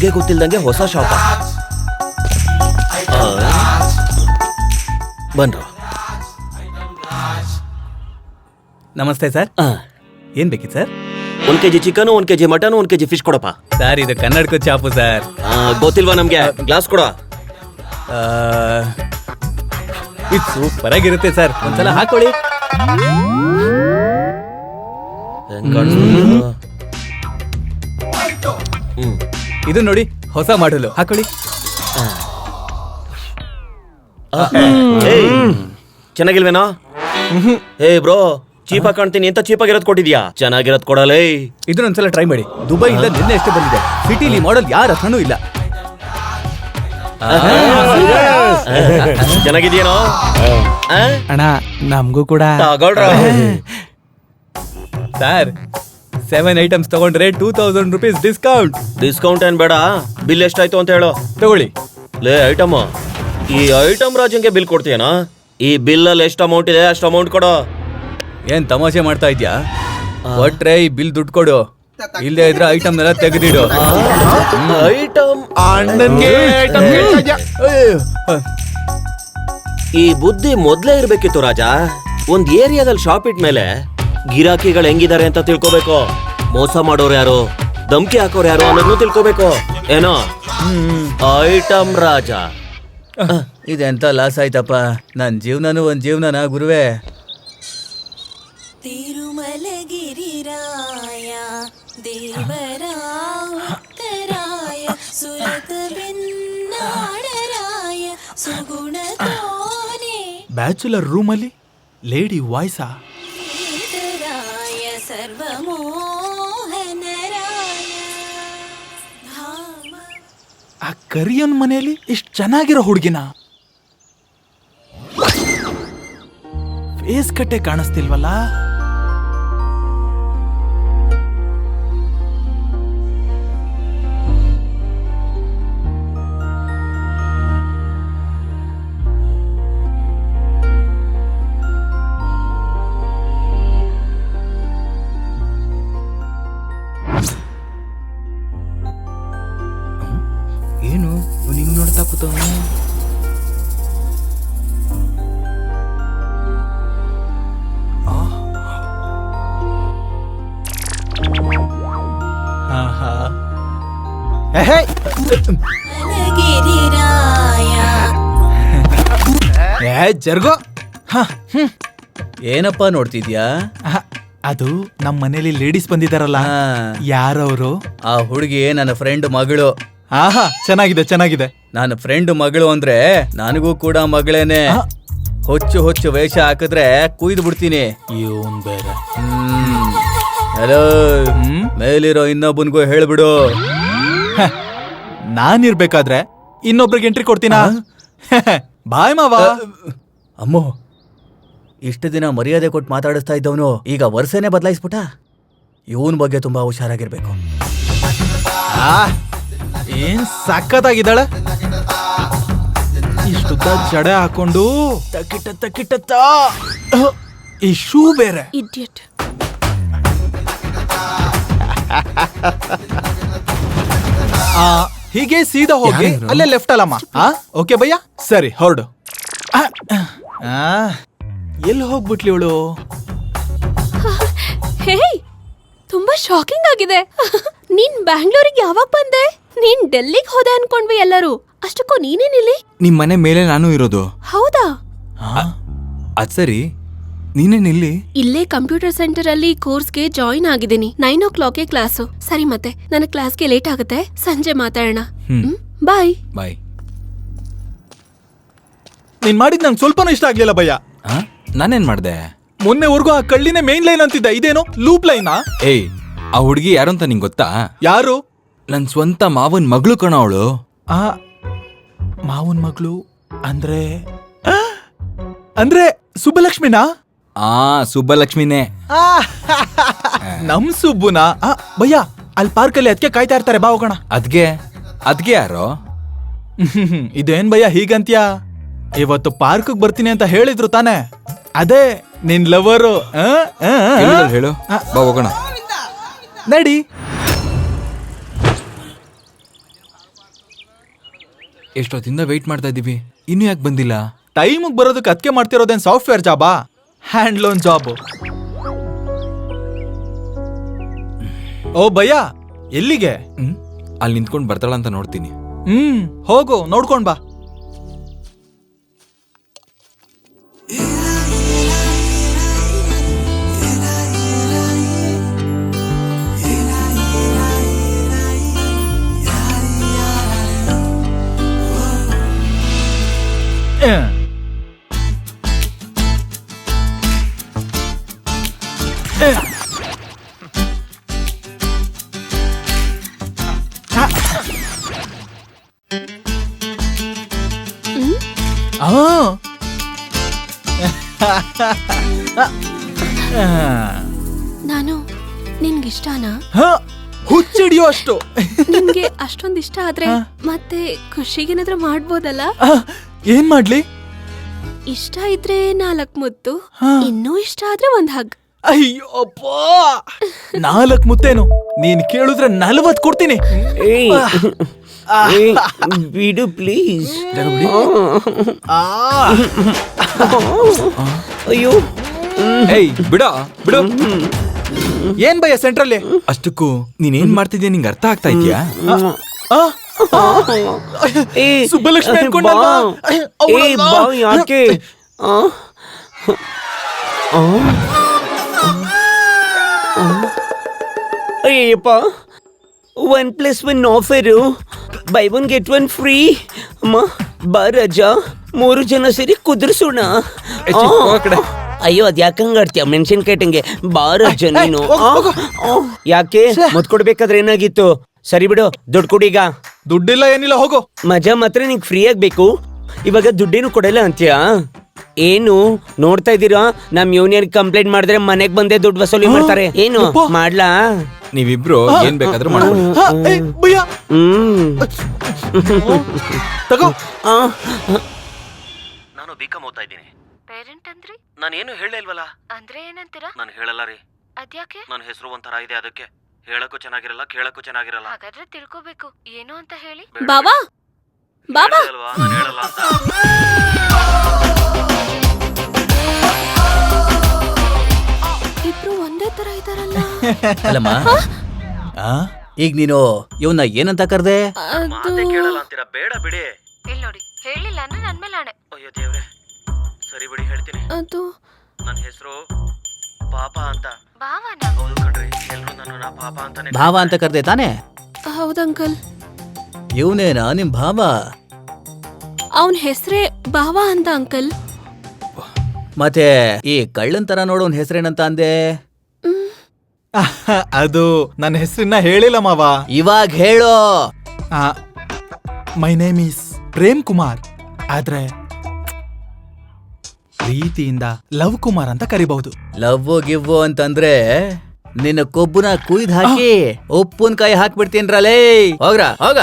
ನಮ್ಗೆ ಗೊತ್ತಿಲ್ದಂಗೆ ಹೊಸ ಶಾಪ. ಬನ್ರ. ನಮಸ್ತೆ ಸರ್. ಏನ್ ಬೇಕಿತ್ತು sir? 1 kg chicken, 1 kg mutton, 1 kg fish ಕೊಡಪ್ಪ. ಸರ್ ಇದು ಕನ್ನಡಕ ಚಾಪು ಸರ್. ಗೊತ್ತಿಲ್ವಾ ನಮ್ಗೆ? ಗ್ಲಾಸ್ ಕೊಡ. ಇದು ಸೂಪರ್ ಆಗಿರುತ್ತೆ ಸರ್, ಒಂದ್ಸಲ ಹಾಕೊಳ್ಳಿ. ಇದು ನೋಡಿ ಹೊಸ ಮಾಡಲು, ಹಾಕೊಳ್ಳಿ. ಚೆನ್ನಾಗಿಲ್ವೇನೋ? ಏ ಬ್ರೋ, ಚೀಪಾಗಿ ಕಾಣ್ತೀನಿ ಅಂತ ಚೀಪಾಗಿರೋದ್ ಕೊಟ್ಟಿದ್ಯಾ? ಚೆನ್ನಾಗಿರೋದ್ ಕೊಡಲೇ. ಇದನ್ನೊಂದ್ಸಲ ಟ್ರೈ ಮಾಡಿ. ದುಬೈಯಿಂದ ನಿನ್ನೆ ಎಷ್ಟು ಬಂದಿದೆ. ಸಿಟಿಲಿ ಮಾಡೆಲ್ ಯಾರ ಹತ್ರನೂ ಇಲ್ಲ. ಚೆನ್ನಾಗಿದ್ಯೇನೋ ಅಣ್ಣ? ನಮಗೂ ಕೂಡ ತಗೊಳ್ರ. ಸರ್ 7 ಐಟಮ್ಸ್ ತಗೊಂಡ್ರೆ 2000 ರೂಪೀಸ್ ಡಿಸ್ಕೌಂಟ್. ಡಿಸ್ಕೌಂಟ್ ಏನ್ ಬೇಡ, ಬಿಲ್ ಎಷ್ಟಾಯ್ತು ಅಂತ ಹೇಳು. ತಗೊಳ್ಳಿ. ಲೇ ಐಟಮ್, ಈ ಐಟಮ್ ರಾಜಂಗೆ ಬಿಲ್ ಕೊಡ್ತೀಯನಾ? ಈ ಬಿಲ್ ಅಲ್ಲಿ ಎಷ್ಟು ಅಮೌಂಟ್ ಇದೆ ಅಷ್ಟು ಅಮೌಂಟ್ ಕೊಡು. ಏನ್ ತಮಾಷೆ ಮಾಡ್ತಾ ಇದ್ಯಾ? ಒಟ್ರೆ ಈ ಬಿಲ್ ದುಡ್ಡು ಕೊಡು, ಇಲ್ಲದೆ ಇದ್ರೆ ಐಟಮ್ ನೆಲ್ಲ ತೆಗೆದಿಡು. ಐಟಮ್ ಅಣ್ಣನ್ಗೆ ಐಟಮ್ ಈ ಬುದ್ಧಿ ಮೊದ್ಲೇ ಇರ್ಬೇಕಿತ್ತು ರಾಜ. ಒಂದ್ ಏರಿಯಾದಲ್ಲಿ ಶಾಪ್ ಇಟ್ಮೇಲೆ ಗಿರಾಕಿಗಳು ಹೆಂಗಿದ್ದಾರೆ ಅಂತ ತಿಳ್ಕೊಬೇಕು. ಮೋಸ ಮಾಡೋರು ಯಾರು, ಧಮ್ಕಿ ಹಾಕೋರು ಯಾರು ಅನ್ನೋದನ್ನು ತಿಳ್ಕೊಬೇಕು. ಏನೋ ಐಟಮ್ ರಾಜ. ಇದೆಂತ ಲಾಸ್ ಆಯ್ತಪ್ಪ. ನನ್ ಜೀವನನು ಒಂದ್ ಜೀವನನ ಗುರುವೆ. ತಿರುಮಲಗಿರಿರಾಯ ದೇವರ ಉತ್ತರಾಯ ಸುರತ ಬೆನ್ನಾಡರಾಯ ಸುಗುಣ ತೋನೆ ಬ್ಯಾಚುಲರ್ ರೂಮಲ್ಲಿ ಲೇಡಿ ವಾಯ್ಸಾ? ಸರ್ವಮೋಹನರಾಯ ಆ ಕರಿಯನ್ ಮನೆಯಲ್ಲಿ ಇಷ್ಟು ಚೆನ್ನಾಗಿರೋ ಹುಡುಗಿನ ಫೇಸ್ ಕಟ್ಟೆ ಕಾಣಿಸ್ತಿಲ್ವಲ್ಲ? ಏನು ನಿಂಗ್ ನೋಡ್ತಾ ಕೂತವನು? ಜರ್ಗೋ. ಏನಪ್ಪಾ ನೋಡ್ತಿದ್ಯಾ? ಅದು ನಮ್ಮ ಮನೇಲಿ ಲೇಡೀಸ್ ಬಂದಿದಾರಲ್ಲ, ಯಾರವರು? ಆ ಹುಡುಗಿ ನನ್ನ ಫ್ರೆಂಡ್ ಮಗಳು. ಆಹಾ, ಚೆನ್ನಾಗಿದೆ ಚೆನ್ನಾಗಿದೆ. ನನ್ನ ಫ್ರೆಂಡ್ ಮಗಳು ಅಂದ್ರೆ ನನಗೂ ಕೂಡ ಮಗಳೇನೆ. ಹೊಚ್ಚು ಹೊಚ್ಚು ವೇಷ ಹಾಕಿದ್ರೆ ಕುಯ್ದು ಬಿಡ್ತೀನಿ. ಇವನ್ ಬೇರೆ. ಹಲೋ, ಮೇಲಿರೋ ಇನ್ನೊಬ್ಬನ್ಗೂ ಹೇಳ್ಬಿಡು. ನಾನಿರ್ಬೇಕಾದ್ರೆ ಇನ್ನೊಬ್ರಿಗೆ ಎಂಟ್ರಿ ಕೊಡ್ತೀನಾ? ಬಾಯ್ ಮಾವ. ಅಮ್ಮೋ, ಇಷ್ಟು ದಿನ ಮರ್ಯಾದೆ ಕೊಟ್ಟು ಮಾತಾಡಿಸ್ತಾ ಇದ್ದವನು ಈಗ ವರ್ಷನೇ ಬದಲಾಯಿಸ್ಬಿಟ್ಟ. ಇವನ್ ಬಗ್ಗೆ ತುಂಬಾ ಹುಷಾರಾಗಿರ್ಬೇಕು. ಏನ್ ಸಕ್ಕತ್ತಾಗಿದ್ದಾಳೆ. ಇಷ್ಟುದ್ದ ಜಡೆ ಹಾಕೊಂಡು ತಕಿಟ ತಕಿಟ. ಈ ಶೂ ಬೇರೆ. ಇಡಿಯಟ್. ಹೀಗೆ ಸೀದಾ ಹೋಗಿ ಅಲ್ಲೇ ಲೆಫ್ಟ್ ಅಲ್ಲಮ್ಮ. ಓಕೆ ಭಯ್ಯ, ಸರಿ ಹೊರಡು. ಎಲ್ಲಿ ಹೋಗ್ಬಿಟ್ಲಿ ಇವಳು? ಹೇ, ತುಂಬಾ ಶಾಕಿಂಗ್ ಆಗಿದೆ. ನೀನ್ ಬ್ಯಾಂಗ್ಳೂರಿಗೆ ಯಾವಾಗ ಬಂದೆ? ನೀನ್ ಡೆಲ್ಲಿಗೆ ಹೋದೆ ಅನ್ಕೊಂಡ್ವಿ ಎಲ್ಲರೂ. ಅಷ್ಟಕ್ಕೂ ನೀನೇನಿಲ್ಲಿ? ನಿಮ್ ಮನೆ ಮೇಲೆ ನಾನು ಇರೋದು. ಹೌದಾ? ಅದ್ ಸರಿ, ನೀನೇನಿಲ್ಲಿ? ಇಲ್ಲೇ ಕಂಪ್ಯೂಟರ್ ಸೆಂಟರ್ ಅಲ್ಲಿ ಕೋರ್ಸ್ಗೆ ಜಾಯಿನ್ ಆಗಿದ್ದೀನಿ. 9 o'clock ಕ್ಲಾಸು. ಸರಿ, ಮತ್ತೆ ನನ್ನ ಕ್ಲಾಸ್ಗೆ ಲೇಟ್ ಆಗುತ್ತೆ, ಸಂಜೆ ಮಾತಾಡೋಣ. ಬಾಯ್ ಬಾಯ್. ನೀನ್ ಮಾಡಿದ್ ನಂಗೆ ಸ್ವಲ್ಪನೂ ಇಷ್ಟ ಆಗ್ಲಿಲ್ಲ ಭಯ್ಯ. ನಾನೇನ್ ಮಾಡ್ದೆ? ಮೊನ್ನೆವರೆಗೂ ಆ ಕಳ್ಳಿನೇ ಮೇನ್ ಲೈನ್ ಅಂತಿದ್ದ, ಇದೇನು ಲೂಪ್ ಲೈನಾ? ಏಯ್, ಆ ಹುಡುಗಿ ಯಾರು ಅಂತ ನಿಂಗ್ ಗೊತ್ತಾ? ಯಾರು? ನನ್ ಸ್ವಂತ ಮಾವನ್ ಮಗಳು ಕಣ ಅವಳು. ಮಾವನ್ ಮಗಳು ಅಂದ್ರೆ ಅಂದ್ರೆ ಸುಬ್ಬಲಕ್ಷ್ಮಿನಾ? ಸುಬ್ಬಲಕ್ಷ್ಮಿನೇ. ನಮ್ ಸುಬ್ಬುನಾ? ಭಯ್ಯ, ಅಲ್ಲಿ ಪಾರ್ಕಲ್ಲಿ ಅದಕ್ಕೆ ಕಾಯ್ತಾ ಇರ್ತಾರೆ, ಬಾ ಹೋಗೋಣ. ಅದ್ಗೆ ಯಾರೋ? ಇದೇನ್ ಭಯ್ಯ ಹೀಗಂತ್ಯಾ? ಇವತ್ತು ಪಾರ್ಕ್ ಬರ್ತೀನಿ ಅಂತ ಹೇಳಿದ್ರು ತಾನೆ? ಅದೇ ನಿನ್ ಲವರು. ಹೇಳು, ಬಾ ಹೋಗೋಣ. ನಡಿ. ಎಷ್ಟೊತ್ತಿಂದ ವೆಯ್ಟ್ ಮಾಡ್ತಾ ಇದೀವಿ ಇನ್ನು ಯಾಕೆ ಬಂದಿಲ್ಲ? ಟೈಮಿಗೆ ಬರೋದಕ್ಕೆ ಅದಕ್ಕೆ ಮಾಡ್ತಿರೋದೇನ್ ಸಾಫ್ಟ್ವೇರ್ ಜಾಬಾ, ಹ್ಯಾಂಡ್ ಲೋನ್ ಜಾಬ್? ಓ ಭಯ್ಯ, ಎಲ್ಲಿಗೆ? ಅಲ್ಲಿ ನಿಂತ್ಕೊಂಡು ಬರ್ತಾಳ ಅಂತ ನೋಡ್ತೀನಿ. ಹೋಗು, ನೋಡ್ಕೊಂಡ್ ಬಾ. ನಾನು ನಿನ್ಗಿಷ್ಟನಾ? ಹುಚ್ಚಿಡಿಯೋ ಅಷ್ಟು. ನಿನ್ಗೆ ಅಷ್ಟೊಂದ್ ಇಷ್ಟ ಆದ್ರೆ ಮತ್ತೆ ಖುಷಿಗೇನಾದ್ರೂ ಮಾಡ್ಬೋದಲ್ಲ? ಏನ್ ಮಾಡ್ಲಿ? ಇಷ್ಟ ಇದ್ರೆ 4 ಮುತ್ತು, ಇನ್ನೂ ಇಷ್ಟ ಆದ್ರೆ 1 ಹಗ್. ಅಯ್ಯೋಪ್ಪ, 4 ಮುತ್ತೇನು? ನೀನ್ ಕೇಳಿದ್ರೆ 40 ಕೊಡ್ತೀನಿ. ಬಿಡು ಪ್ಲೀಸ್. ಅಯ್ಯೋ ಏಯ್ ಬಿಡೋ ಬಿಡು. ಏನ್ ಭಯ ಸೆಂಟ್ರಲ್ಲಿ? ಅಷ್ಟಕ್ಕೂ ನೀನೇನ್ ಮಾಡ್ತಿದ್ಯಾ ನಿಂಗೆ ಅರ್ಥ ಆಗ್ತಾ ಇದ್ಯಾ? ಸುಬ್ಬಲಕ್ಷ್ಮಿ ಅನ್ಕೊಂಡಲ್ವಾ? ಯಾಕೆ? Ayyappa, 1+1 offer, by 1 get 1 free. ಅಮ್ಮ ಬಾ ರಾಜ, 3 ಜನ ಸೇರಿ ಕುದುರ್ಸೋಣ. ಅಯ್ಯೋ ಅದ್ ಯಾಕಂಗ ಆಡ್ತೀಯ ಮೆಣಸಿನ್ಕಾಯಿ ಟಂಗೆ? ಬಾ ರಾಜ ನೀನು. ಯಾಕೆ ಮತ್ ಕೊಡ್ಬೇಕಾದ್ರೆ ಏನಾಗಿತ್ತು? ಸರಿ ಬಿಡು, ದುಡ್ಡು ಕೊಡೀಗ. ದುಡ್ಡಿಲ್ಲ ಏನಿಲ್ಲ, ಹೋಗು. ಮಜಾ ಮಾತ್ರ ನಿಂಗೆ ಫ್ರೀ ಆಗ್ಬೇಕು, ಇವಾಗ ದುಡ್ಡೇನು ಕೊಡಲ್ಲ ಅಂತೀಯಾ? ಏನು ನೋಡ್ತಾ ಇದ್ದೀರಾ? ನಮ್ ಯೂನಿಯನ್ ಕಂಪ್ಲೇಂಟ್ ಮಾಡಿದ್ರೆ ಮನೆಗ್ ಬಂದೇ ದುಡ್ಡು ವಸೂಲಿ ಮಾಡ್ತಾರೆ. ಏನು ಮಾಡ್ಲಾ? ನೀವಿಬ್ರು ಏನ್ ಬೇಕಾದ್ರೂ ಮಾಡ್ಕೊಳ್ಳಿ. ತಗೋ. ನಾನು ಬಿಕಾಂ ಓದ್ತಾ ಇದ್ದೀನಿ. ಪೇರೆಂಟ್ ಅಂದ್ರಿ? ನಾನೇನು ಹೇಳೇ ಇಲ್ವಲ್ಲ. ಅಂದ್ರೆ ಏನಂತೀರಾ? ನಾನು ಹೇಳಲ್ಲ ರೀ. ಅದ್ಯಾಕೆ? ನನ್ನ ಹೆಸರು ಒಂಥರ ಇದೆ, ಅದಕ್ಕೆ ಹೇಳಕ್ಕೂ ಚೆನ್ನಾಗಿರಲ್ಲ, ಕೇಳಕ್ಕೂ ಚೆನ್ನಾಗಿರಲ್ಲ. ಹಾಗಾದ್ರೆ ತಿಳ್ಕೋಬೇಕು, ಏನು ಅಂತ ಹೇಳಿ. ಬಾವಾ ಬಾವಾ, ಅಲ್ವಾ ನಾನು ಹೇಳಲ್ಲ ಅಂತ. ಇಬ್ರು ಒಂದೇ ತರ ಇದಾರಲ್ಲ. ಅಲ್ಲಮ್ಮ, ಈಗ ನೀನು ಇವನ್ನ ಏನಂತ ಕರ್ದೆ? ಮಾತೇ ಕೇಳಲ್ಲ ಅಂತೀರಾ? ಬೇಡ ಬಿಡಿ. ಇಲ್ಲಿ ನೋಡಿ, ಹೇಳಿಲ್ಲ ಅಂದ್ರೆ ನನ್ ಮೇಲೆ ಆಣೆ. ಅಯ್ಯೋ ದೇವ್ರೆ, ಸರಿ ಬಿಡಿ ಹೇಳ್ತೀನಿ. ಅದು ನನ್ನ ಹೆಸರು ಪಾಪ ಅಂತ. ಭಾವನ? ಹೌದು ಕಣ್ರಿ, ಎಲ್ರು ನನ್ನ ಪಾಪ ಅಂತಾನೆ. ಭಾವ ಅಂತ ಕರ್ದೆ ತಾನೆ? ಹೌದಂಕಲ್. ಇವನೇನಾ ನಿಮ್ ಭಾವ? ಅವನ್ ಹೆಸ್ರೇ ಬಾವಾ ಅಂತ ಅಂಕಲ್. ಮತ್ತೆ ಈ ಕಳ್ಳನ್ ತರ ನೋಡೋನ್ ಹೆಸರೇನಂತ ಅಂದೆ? ಅದು ನನ್ನ ಹೆಸರನ್ನ ಹೇಳಿಲ್ಲ ಮಾವ. ಇವಾಗ ಹೇಳೋ. My name is Prem Kumar, ಆದ್ರೆ ಪ್ರೀತಿಯಿಂದ ಲವ್ ಕುಮಾರ್ ಅಂತ ಕರಿಬಹುದು. ಲವ್ ಗಿವ್ವು ಅಂತಂದ್ರೆ ನಿನ್ನ ಕೊಬ್ಬುನ ಕುಯ್ದು ಹಾಕಿ ಉಪ್ಪುನ್ ಕಾಯಿ ಹಾಕ್ಬಿಡ್ತೀನ್ರಲೇ. ಹೋಗ್ರ ಹೋಗ.